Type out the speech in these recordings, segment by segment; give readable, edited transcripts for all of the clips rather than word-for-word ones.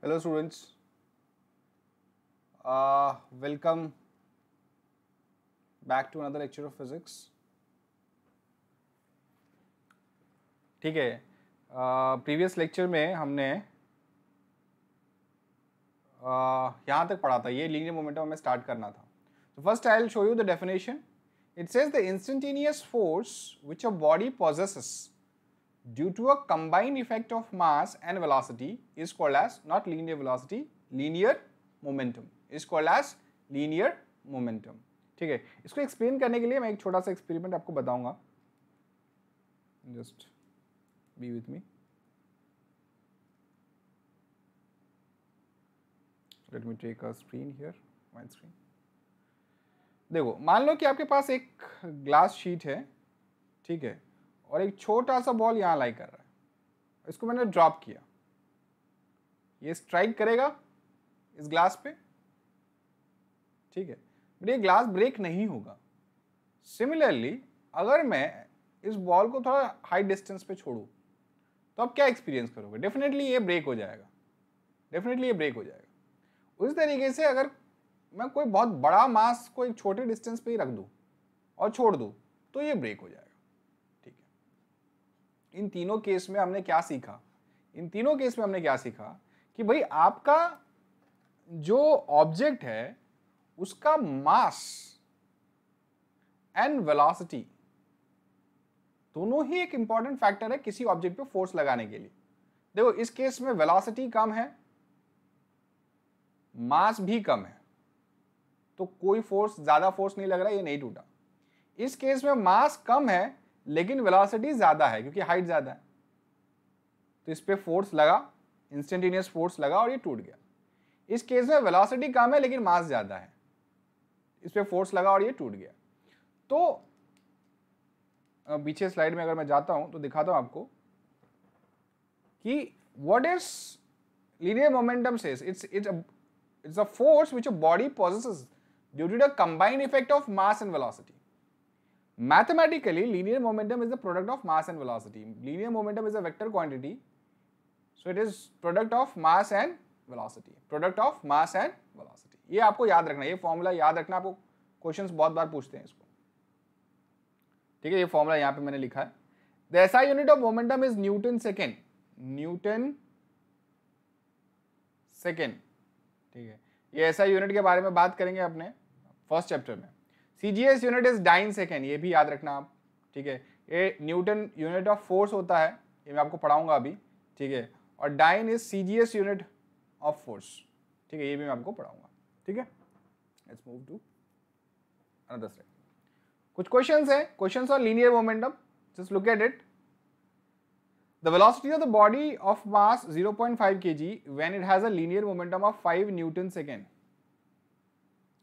Hello students, welcome back to another lecture of physics. ठीक है, previous lecture में हमने यहाँ तक पढ़ा था, ये लीनियर मोमेंटम हमें स्टार्ट करना था. So first I will show you the definition. It says the instantaneous force which a body possesses due to a combined effect of mass and velocity is called as not linear velocity, linear momentum is called as linear momentum. ठीक है, इसको explain करने के लिए मैं एक छोटा सा एक्सपेरिमेंट आपको बताऊंगा. Just be with me. Let me take a screen here, my screen. देखो, मान लो कि आपके पास एक ग्लास शीट है, ठीक है, और एक छोटा सा बॉल यहाँ लाई कर रहा है. इसको मैंने ड्रॉप किया, ये स्ट्राइक करेगा इस ग्लास पे, ठीक है, बट ये ग्लास ब्रेक नहीं होगा. सिमिलरली अगर मैं इस बॉल को थोड़ा हाई डिस्टेंस पे छोड़ूं तो आप क्या एक्सपीरियंस करोगे? डेफिनेटली ये ब्रेक हो जाएगा, डेफिनेटली ये ब्रेक हो जाएगा. उस तरीके से अगर मैं कोई बहुत बड़ा मास को एक छोटे डिस्टेंस पे ही रख दूं और छोड़ दूं तो ये ब्रेक हो जाएगा. ठीक है, इन तीनों केस में हमने क्या सीखा? इन तीनों केस में हमने क्या सीखा कि भाई आपका जो ऑब्जेक्ट है उसका मास एंड वेलोसिटी दोनों ही एक इंपॉर्टेंट फैक्टर है किसी ऑब्जेक्ट पे फोर्स लगाने के लिए. देखो, इस केस में वेलोसिटी कम है, मास भी कम है, तो कोई फोर्स, ज्यादा फोर्स नहीं लग रहा, ये नहीं टूटा. इस केस में मास कम है लेकिन वेलोसिटी ज्यादा है क्योंकि हाइट ज्यादा है, तो इस पे फोर्स लगा, इंस्टेंटेनियस फोर्स लगा और ये टूट गया. इस केस में वेलोसिटी कम है लेकिन मास ज्यादा है, इस पे फोर्स लगा और ये टूट गया. तो पीछे स्लाइड में अगर मैं जाता हूं तो दिखाता हूं आपको कि what is linear momentum says. It's a force which a body possesses due to the combined effect of mass and velocity. Mathematically, linear momentum is the product of mass and velocity. Linear momentum is a vector quantity, so it is product of mass and velocity. Product of mass and velocity. ये आपको याद रखना, ये formula याद रखना. आपको questions बहुत बार पूछते हैं इसको. ठीक है, ये फॉर्मूला यहाँ पे मैंने लिखा है. The SI unit of momentum is Newton second. Newton second. ठीक है, ये SI यूनिट के बारे में बात करेंगे अपने फर्स्ट चैप्टर में. CGS unit is dyne second, ये भी याद रखना आप. ठीक है, ये न्यूटन यूनिट ऑफ फोर्स होता है, ये मैं आपको पढ़ाऊंगा अभी. ठीक है, और dyne is CGS unit of force. ठीक है, ये भी मैं आपको पढ़ाऊंगा. ठीक है, let's move to another slide. कुछ क्वेश्चंस हैं, questions on linear momentum. Just look at it. The velocity of the body of mass 0.5 kg when it has a linear momentum of 5 Newton second.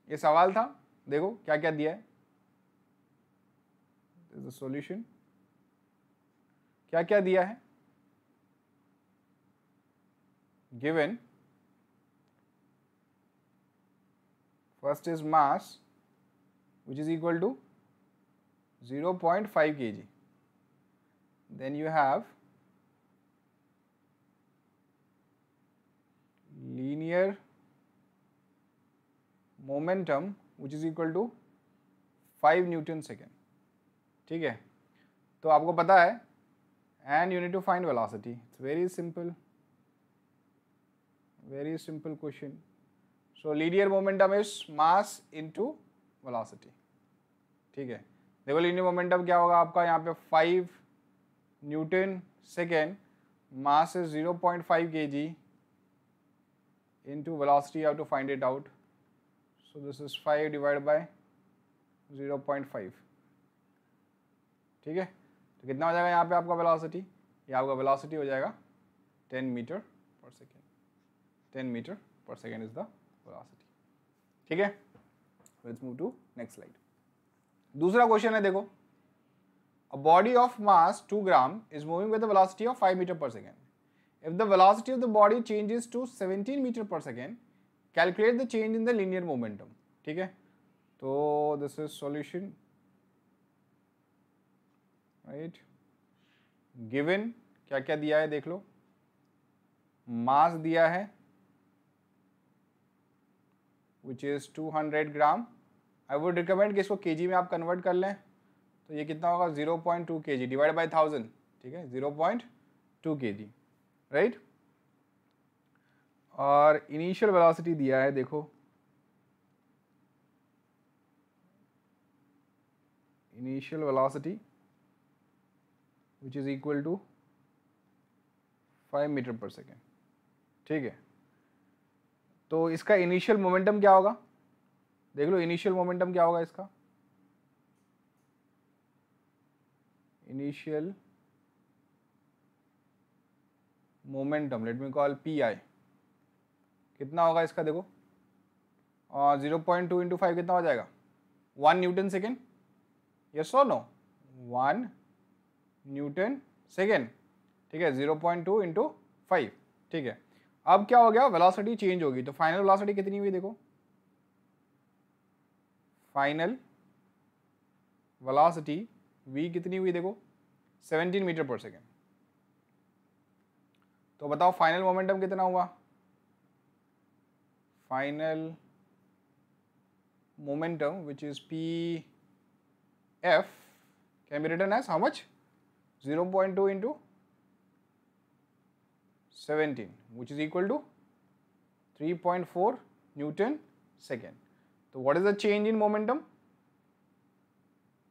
ये सवाल था. देखो क्या क्या दिया है. This is the solution. क्या क्या दिया है? Given first is mass which is equal to 0.5 kg. Then you have linear momentum which is equal to 5 Newton second. ठीक है, तो आपको पता है and you need to find velocity. It's very simple question. So linear momentum is mass into velocity. ठीक है, देखो linear momentum क्या होगा आपका यहाँ पे 5 Newton second, mass is 0.5 kg into velocity. You have to find it out. So this is 5 divided by 0.5. ठीक है, तो कितना हो जाएगा यहाँ पे आपका वेलोसिटी? ये आपका वेलोसिटी हो जाएगा 10 metre per second. 10 metre per second is the velocity. ठीक है, let's move to next slide. दूसरा क्वेश्चन है, देखो. A body of mass 2 gram is moving with a velocity of 5 meter per second. If the velocity of the body changes to 17 meter per second, calculate the change in the linear momentum. ठीक है, तो this is solution. Right. Given क्या क्या दिया है देख लो. मास दिया है which is 200 gram. I would recommend कि इसको केजी में आप कन्वर्ट कर लें, तो ये कितना होगा 0.2 kg डिवाइड बाई 1000, ठीक है 0.2 kg, राइट। और इनिशियल वेलोसिटी दिया है, देखो initial velocity which is equal to 5 metre per second, ठीक है। तो इसका इनिशियल मोमेंटम क्या होगा, देख लो इनिशियल मोमेंटम क्या होगा इसका। Initial momentum let me call P I, कितना होगा इसका, देखो 0.2 इंटू 5 कितना हो जाएगा 1 न्यूटन सेकेंड, यस और नो 1 न्यूटन सेकेंड, ठीक है 0.2 इंटू 5, ठीक है। अब क्या हो गया, वेलोसिटी चेंज होगी, तो फाइनल वेलोसिटी कितनी हुई, देखो फाइनल वेलोसिटी v कितनी हुई, देखो 17 मीटर पर सेकेंड। तो बताओ फाइनल मोमेंटम कितना हुआ, final momentum which is Pf can be written as how much 0.2 into 17 which is equal to 3.4 Newton second. So what is the change in momentum?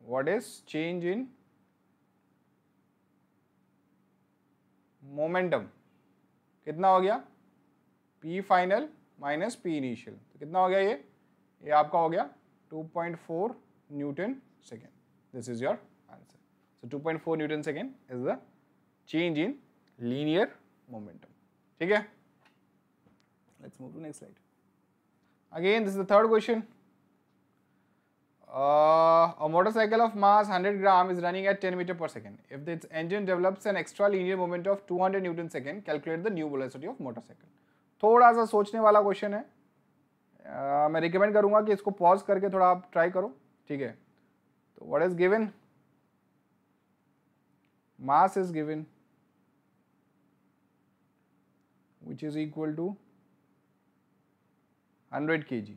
What is change in momentum? कितना हो गया P final minus P initial, तो कितना हो गया ये आपका हो गया 2.4 newton second. This is your answer. So 2.4 newton second is the change in linear momentum, ठीक है। Let's move to next slide. Again this is the third question. A motorcycle of mass 100 gram is running at 10 meter per second. If its engine develops an extra linear moment of 200 Newton second, calculate the new velocity of motorcycle. थोड़ा सा सोचने वाला question है, मैं recommend करूंगा कि इसको pause करके थोड़ा आप ट्राई करो, ठीक है। तो what is given, mass is given which is equal to 100 kg,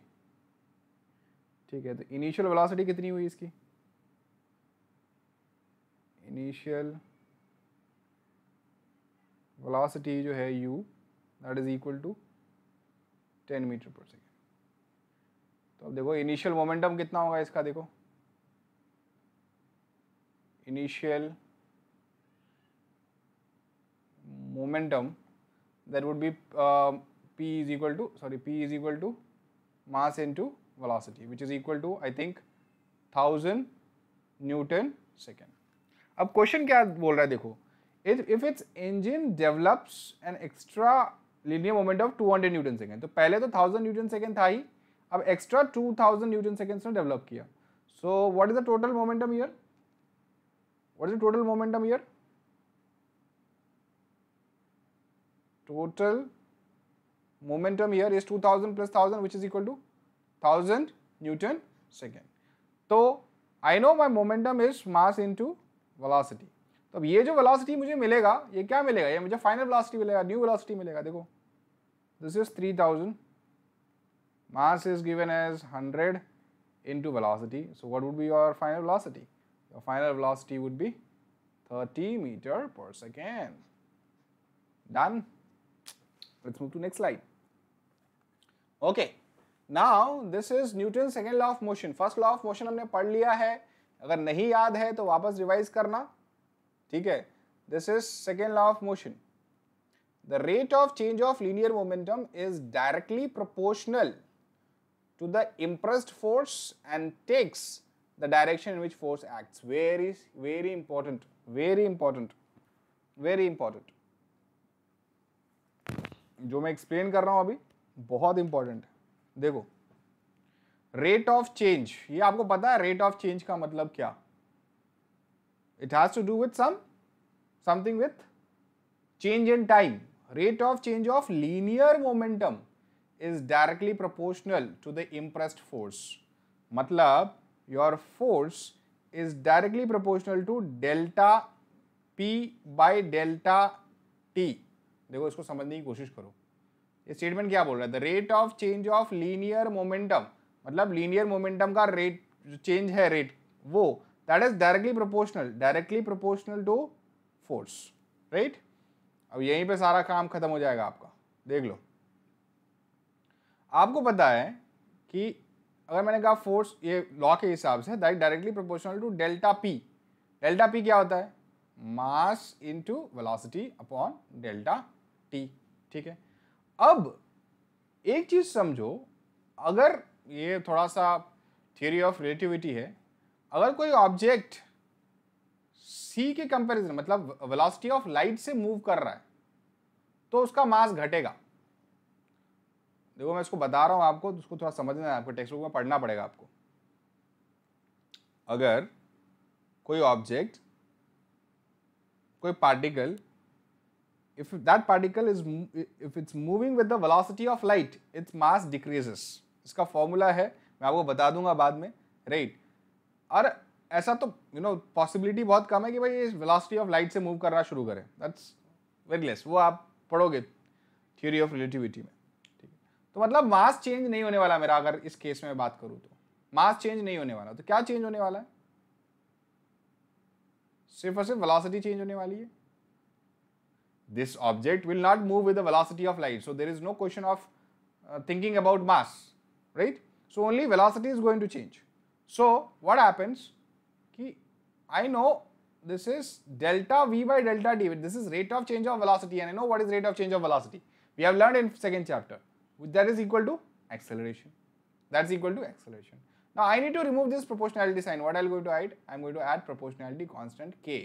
ठीक है। तो इनिशियल वेलोसिटी कितनी हुई इसकी, इनिशियल वेलोसिटी जो है u that is equal to 10 metre per second. तो अब देखो इनिशियल मोमेंटम कितना होगा इसका, देखो initial momentum that would be p is equal to mass into velocity which is equal to I think 1000 Newton second. अब क्वेश्चन क्या बोल रहा है, देखो if its engine develops an extra linear momentum of 200 Newton second, तो पहले तो 1000 Newton second था ही, अब एक्स्ट्रा 2000 न्यूटन सेकेंड्स ने डेवलप किया। So what is the total momentum here, what is the total momentum here, total momentum here is 2000 plus 1000 which is equal to 1000 newton second. तो I know my momentum is mass into velocity. तो अब ये जो velocity मुझे मिलेगा ये क्या मिलेगा, ये मुझे फाइनल वेलोसिटी मिलेगा, न्यू वेलोसिटी मिलेगा। देखो this is 3000, mass is given as 100 into velocity, so what would be your final velocity? Your final velocity would be 30 meter per second. Done. Let's move to next slide. Okay, now this is Newton's second law of motion. First law of motion हमने पढ़ लिया है, अगर नहीं याद है तो वापस रिवाइज करना, ठीक है। This is second law of motion. The rate of change of linear momentum is directly proportional to the impressed force and takes the direction in which force acts. Very important, very important, very important. जो मैं explain कर रहा हूं अभी बहुत important है। देखो rate of change, ये आपको पता है रेट ऑफ चेंज का मतलब क्या, it has to do with something with change in time. Rate of change of linear momentum is directly proportional to the impressed force. मतलब your force is directly proportional to delta P by delta T। देखो इसको समझने की कोशिश करो, ये statement क्या बोल रहा है? The rate of change of linear momentum, मतलब लीनियर मोमेंटम का रेट चेंज है, रेट वो, that is directly proportional to force, right? अब यहीं पे सारा काम खत्म हो जाएगा आपका, देख लो। आपको पता है कि अगर मैंने कहा फोर्स, ये लॉ के हिसाब से directly proportional to delta P. Delta P क्या होता है? मास into velocity upon delta T, ठीक है। अब एक चीज समझो, अगर ये थोड़ा सा थ्योरी ऑफ रिलेटिविटी है, अगर कोई ऑब्जेक्ट सी के कंपैरिजन, मतलब वेलोसिटी ऑफ लाइट से मूव कर रहा है, तो उसका मास घटेगा। देखो मैं इसको बता रहा हूं आपको, तो उसको थोड़ा समझना है, आपको टेक्स्ट बुक में पढ़ना पड़ेगा आपको। अगर कोई ऑब्जेक्ट, कोई particle, if that particle is if it's moving with the velocity of light, its mass decreases। इसका फॉर्मूला है, मैं आपको बता दूंगा बाद में, राइट? और ऐसा तो पॉसिबिलिटी बहुत कम है कि भाई ये वेलोसिटी ऑफ लाइट से मूव करना शुरू करे, दैट्स वेरी लेस। वो आप पढ़ोगे थ्योरी ऑफ रिलेटिविटी में, ठीक है। तो मतलब मास चेंज नहीं होने वाला मेरा, अगर इस केस में बात करूं तो मास चेंज नहीं होने वाला। तो क्या चेंज होने वाला है? सिर्फ और सिर्फ वेलोसिटी चेंज होने वाली है। This object will not move with the velocity of light, so there is no question of thinking about mass, right? So only velocity is going to change. So what happens ki I know this is delta v by delta t, this is rate of change of velocity, and I know what is rate of change of velocity. We have learned in second chapter, that is equal to acceleration. That's equal to acceleration. Now I need to remove this proportionality sign. What I'm going to add? I'm going to add proportionality constant k.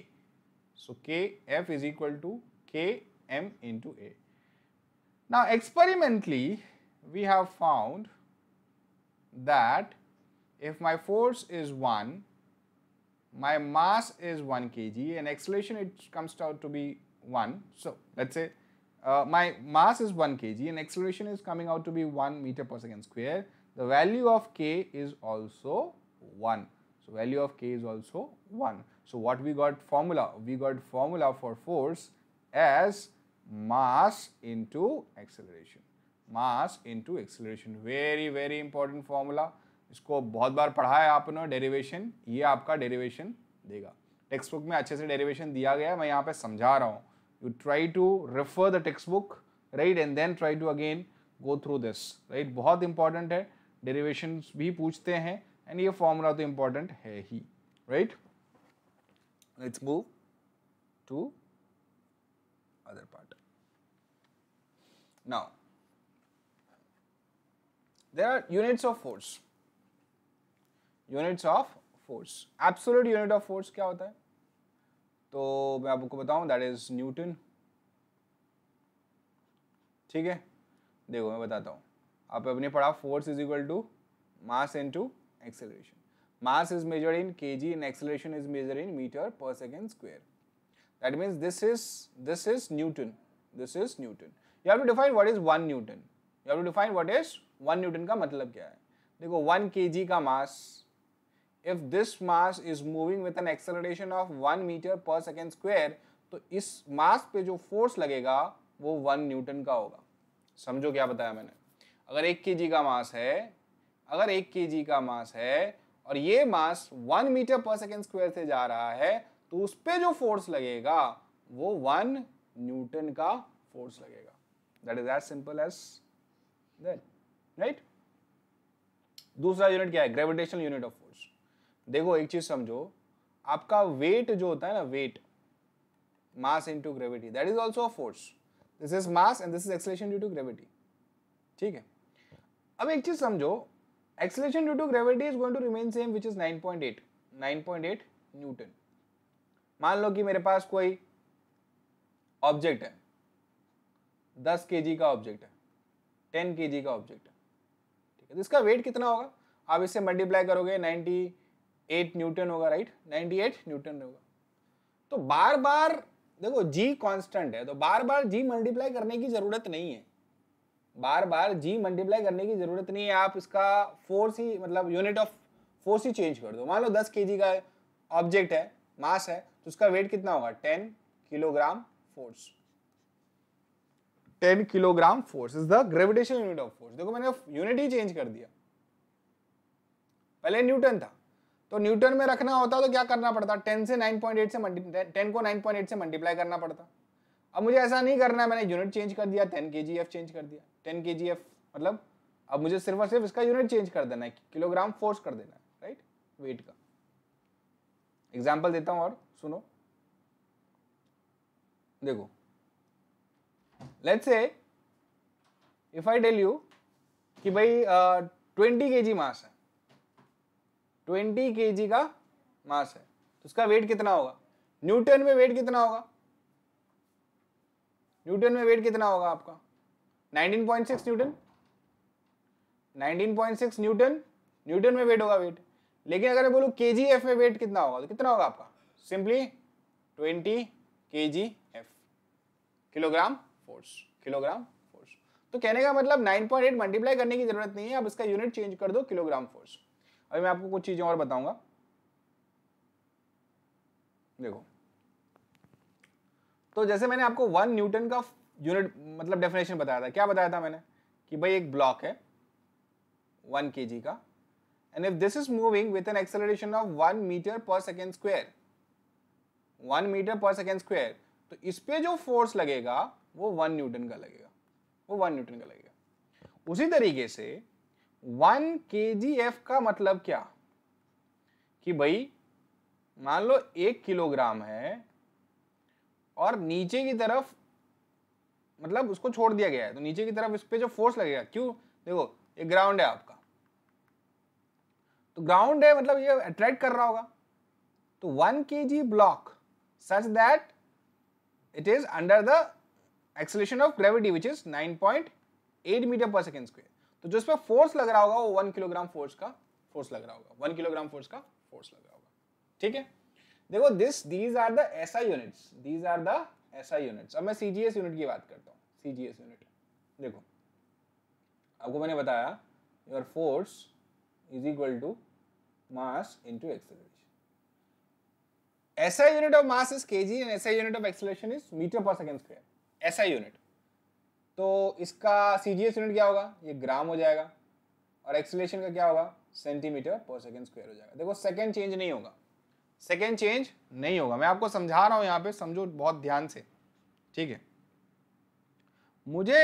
So kf is equal to km into a. Now experimentally we have found that if my force is 1, my mass is 1 kg, and acceleration it comes out to be 1. So let's say my mass is 1 kg and acceleration is coming out to be 1 meter per second square. The value of k is also 1. So value of k is also 1. So what we got formula? We got formula for force as mass into acceleration. Mass into acceleration, very very important formula. इसको बहुत बार पढ़ा है आपने, derivation, ये आपका derivation देगा। Text book में अच्छे से डेरिवेशन दिया गया है, मैं यहाँ पे समझा रहा हूँ। You try to refer the text book, right, and then try to again go through this, right. बहुत इंपॉर्टेंट है, डेरिवेशन भी पूछते हैं, एंड ये फॉर्मूला तो इंपॉर्टेंट है ही, right. Let's move to other part. Now there are units of force. Units of force, absolute unit of force क्या होता है? तो मैं आपको बताऊं, that is न्यूटन, ठीक है। देखो मैं बताता हूं, आप अपने पढ़ा force is equal to mass into acceleration. Mass is measured in kg and acceleration is measured in meter per second square. That means this is Newton. This is Newton. You have to define what is 1 Newton. You have to define what is 1 Newton का मतलब क्या है। देखो 1 kg का mass, if this mass is moving with an acceleration of 1 meter per second square, तो इस mass पे जो force लगेगा वो 1 Newton का होगा। समझो क्या बताया मैंने? अगर 1 kg का mass है, अगर 1 kg का mass है और ये mass 1 meter per second square से जा रहा है, तो उस पे जो फोर्स लगेगा वो 1 न्यूटन का फोर्स लगेगा। That is as simple as that, right. दूसरा यूनिट क्या है? Gravitational unit of force. देखो एक चीज समझो, आपका वेट जो होता है ना, wait, mass into gravity, that is also a force. This is mass and this is acceleration due to gravity, ठीक है। अब एक चीज समझो, acceleration due to gravity is going to remain same, which is 9.8 Newton. मान लो कि मेरे पास कोई ऑब्जेक्ट है, 10 केजी का ऑब्जेक्ट है, 10 केजी का ऑब्जेक्ट है, ठीक है। तो इसका वेट कितना होगा? आप इससे मल्टीप्लाई करोगे, 98 न्यूटन होगा, राइट, 98 न्यूटन होगा। तो बार बार देखो जी कांस्टेंट है, तो बार बार जी मल्टीप्लाई करने की जरूरत नहीं है, बार बार जी मल्टीप्लाई करने की जरूरत नहीं है। आप इसका फोर्स ही, मतलब unit of force he change कर दो। मान लो 10 केजी का ऑब्जेक्ट है, मास है, तो उसका वेट कितना होगा? 10 kilogram force. 10 kilogram force is the gravitational unit of force. देखो मैंने यूनिट ही चेंज कर दिया, पहले न्यूटन था तो न्यूटन में रखना होता तो क्या करना पड़ता, 10 से 9.8 से 10 को 9.8 से मल्टीप्लाई करना पड़ता। अब मुझे ऐसा नहीं करना है, मैंने यूनिट चेंज कर दिया, 10 kgf चेंज कर दिया। 10 kgf मतलब अब मुझे सिर्फ और सिर्फ इसका यूनिट चेंज कर देना है, किलोग्राम फोर्स कर देना है, राइट, वेट का। एग्जाम्पल देता हूं और सुनो, देखो let's say if I tell you कि भाई 20 kg मास है, 20 kg का मास है, तो उसका वेट कितना होगा, न्यूटन में वेट कितना होगा, न्यूटन में वेट कितना होगा आपका 19.6 न्यूटन, 19.6 न्यूटन, न्यूटन में वेट होगा वेट। लेकिन अगर मैं बोलूं kgf में वेट कितना होगा तो कितना होगा आपका, simply 20 kgf, kilogram force, kilogram force. तो कहने का मतलब 9.8 मल्टीप्लाई करने की जरूरत नहीं है, अब इसका यूनिट चेंज कर दो, किलोग्राम फोर्स। अभी मैं आपको कुछ चीजें और बताऊंगा, देखो। तो जैसे मैंने आपको 1 न्यूटन का यूनिट मतलब डेफिनेशन बताया था, क्या बताया था मैंने कि भाई एक ब्लॉक है 1 kg का, and if this is moving with an acceleration of 1 metre per second square, 1 metre per second square, तो इस पे जो फोर्स लगेगा वो 1 न्यूटन का लगेगा, वो 1 न्यूटन का लगेगा। उसी तरीके से 1 kgf का मतलब क्या कि भाई मान लो 1 किलोग्राम है और नीचे की तरफ मतलब उसको छोड़ दिया गया है, तो नीचे की तरफ इस पे जो फोर्स लगेगा, क्यों, देखो ये ग्राउंड है आपका, तो ग्राउंड है मतलब ये अट्रैक्ट कर रहा होगा, तो 1 kg block such that it is under the acceleration of gravity which is 9.8 metre per second square, तो जो इस पे फोर्स लग रहा होगा वो 1 किलोग्राम फोर्स का फोर्स लग रहा होगा, 1 किलोग्राम फोर्स का फोर्स लग रहा होगा, ठीक है। देखो these are the SI units, these are the SI units. अब मैं सीजीएस यूनिट की बात करता हूँ, सीजीएस यूनिट। देखो आपको मैंने बताया your force is equal to mass into acceleration. SI unit of mass is kg and SI unit of acceleration is metre पर सेकंड स्क्वायर, SI यूनिट। तो इसका सीजीएस यूनिट क्या होगा, ये ग्राम हो जाएगा, और एक्सेलरेशन का क्या होगा, सेंटीमीटर पर सेकंड स्क्वायर हो जाएगा। देखो सेकंड चेंज नहीं होगा, सेकेंड चेंज नहीं होगा, मैं आपको समझा रहा हूं यहां पे, समझो बहुत ध्यान से, ठीक है। मुझे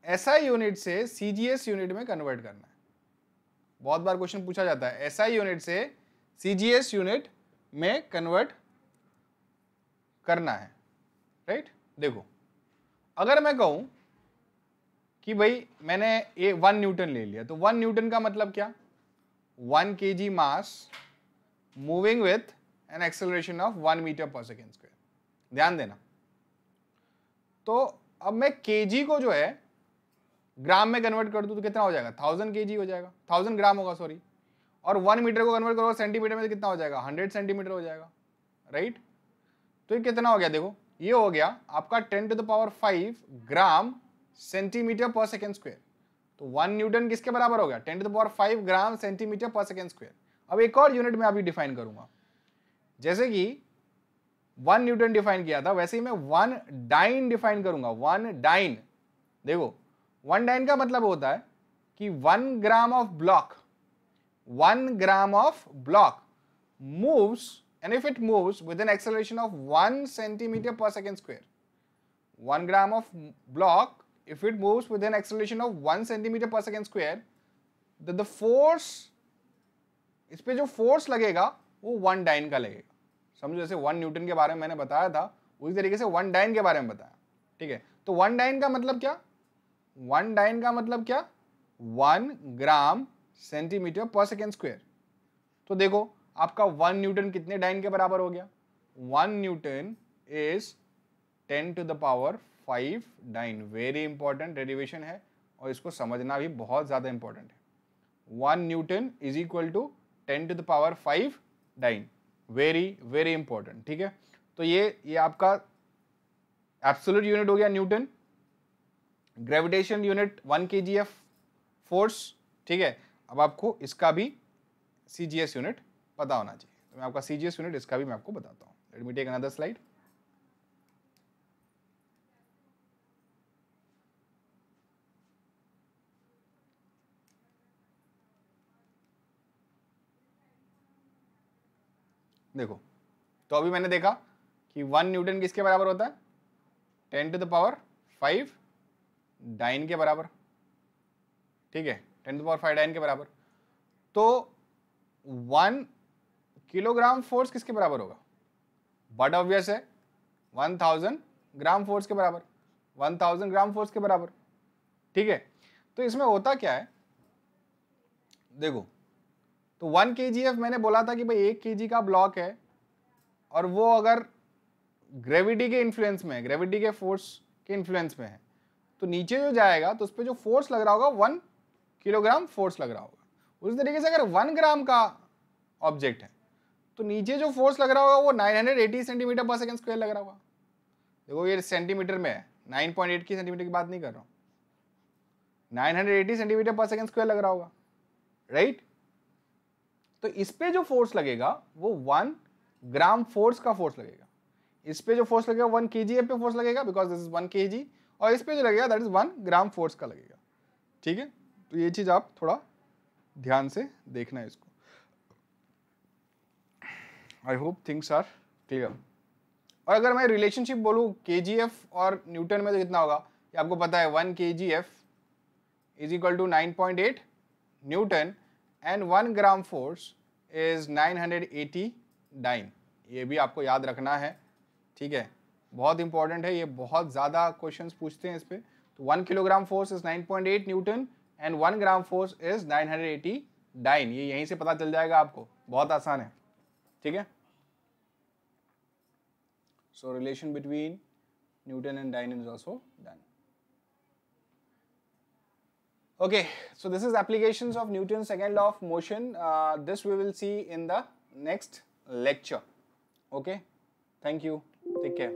एसआई यूनिट से सीजीएस यूनिट में कन्वर्ट करना है, बहुत बार क्वेश्चन पूछा जाता है, एसआई यूनिट से सीजीएस यूनिट में कन्वर्ट करना है, राइट। देखो अगर मैं कहूं कि भाई मैंने 1 न्यूटन ले लिया, तो 1 न्यूटन का मतलब क्या, 1 kg mass moving with an acceleration of 1 metre per second square, ध्यान देना। तो अब मैं kg को जो है ग्राम में कन्वर्ट कर दूं तो कितना हो जाएगा, 1000 kg हो जाएगा, 1000 ग्राम होगा सॉरी, और 1 मीटर को कन्वर्ट करो सेंटीमीटर में तो कितना हो जाएगा, 100 सेंटीमीटर हो जाएगा, राइट। तो ये कितना हो गया, देखो ये हो गया आपका 10 to the power 5 gram centimetre पर सेकेंड स्क्वायर। तो 1 न्यूटन किसके बराबर हो गया, 10 to the power 5 gram centimetre पर सेकेंड स्क्वायर। अब एक और यूनिट में अभी डिफाइन करूंगा, जैसे कि 1 न्यूटन डिफाइन किया था, वैसे ही मैं 1 डाइन डिफाइन करूंगा, 1 डाइन। देखो 1 डाइन का मतलब होता है कि 1 gram of block, 1 gram of block moves, and if it moves with an acceleration of 1 centimeter per second square, 1 gram of block, if it moves with an acceleration of 1 centimeter per second square, then the force, इस पे जो force लगेगा वो 1 dine का लगेगा। समझो जैसे 1 Newton के बारे में मैंने बताया था, उसी तरीके से 1 डाइन के बारे में बताया, ठीक है। तो 1 डाइन का मतलब क्या, 1 डाइन का मतलब क्या, 1 ग्राम सेंटीमीटर पर सेकेंड स्क्वायर। तो देखो आपका 1 न्यूटन कितने डाइन के बराबर हो गया, 1 Newton is 10 to the power 5 dine. Very important derivation है और इसको समझना भी बहुत ज्यादा इंपॉर्टेंट है। 1 Newton is equal to 10 to the power 5 dine, very very important, ठीक है। तो ये आपका एब्सोल्यूट यूनिट हो गया Newton, gravitation unit 1 kgf force, ठीक है। अब आपको इसका भी सीजीएस यूनिट पता होना चाहिए, तो मैं आपका सीजीएस यूनिट इसका भी मैं आपको बताता हूं। Late me take another slide. देखो, तो अभी मैंने देखा कि 1 न्यूटन किसके बराबर होता है, 10⁵ डाइन के बराबर, ठीक है, 10⁵ डाइन के बराबर। तो 1 किलोग्राम फोर्स किसके बराबर होगा, बट ऑब्वियस है 1000 ग्राम फोर्स के बराबर, 1000 ग्राम फोर्स के बराबर, ठीक है। तो इसमें होता क्या है, देखो, तो 1 kgf मैंने बोला था कि भाई 1 kg का ब्लॉक है और वो अगर ग्रेविटी के इन्फ्लुएंस में है, ग्रेविटी के फोर्स के इन्फ्लुएंस में है, तो नीचे जो जाएगा तो उस पर जो फोर्स लग रहा होगा 1 किलोग्राम फोर्स लग रहा होगा। उस तरीके से अगर 1 ग्राम का ऑब्जेक्ट है तो नीचे जो फोर्स लग रहा होगा वो 980 सेंटीमीटर पर सेकंड स्क्वायर लग रहा होगा। देखो ये सेंटीमीटर में है, 9.8 की सेंटीमीटर की बात नहीं कर रहा हूँ, 980 सेंटीमीटर पर सेकंड स्क्वायर लग रहा होगा, राइट। तो इस पे जो फोर्स लगेगा वो 1 ग्राम फोर्स का फोर्स लगेगा। इस पे जो फोर्स लगेगा 1 kgf पे फोर्स लगेगा बिकॉज दिस इज 1 kg, और इस पे जो लगेगा दैट इज 1 ग्राम फोर्स का लगेगा, ठीक है। तो ये चीज आप थोड़ा ध्यान से देखना है इसको। I hope things are clear. और अगर मैं रिलेशनशिप बोलूँ kgf और न्यूटन में तो कितना होगा, ये आपको पता है, 1 kgf is equal to 9.8 Newton and 1 gram force is 980 dine. ये भी आपको याद रखना है, ठीक है, बहुत इंपॉर्टेंट है, ये बहुत ज़्यादा क्वेश्चंस पूछते हैं इस पे। तो 1 kilogram force is 9.8 Newton and 1 gram force is 980 dine. ये यहीं से पता चल जाएगा आपको, बहुत आसान है, ठीक है। सो relation between Newton and dine is also done. Okay, so this is applications of Newton's second law of motion. This we will see in the next lecture. Okay, thank you. Take care.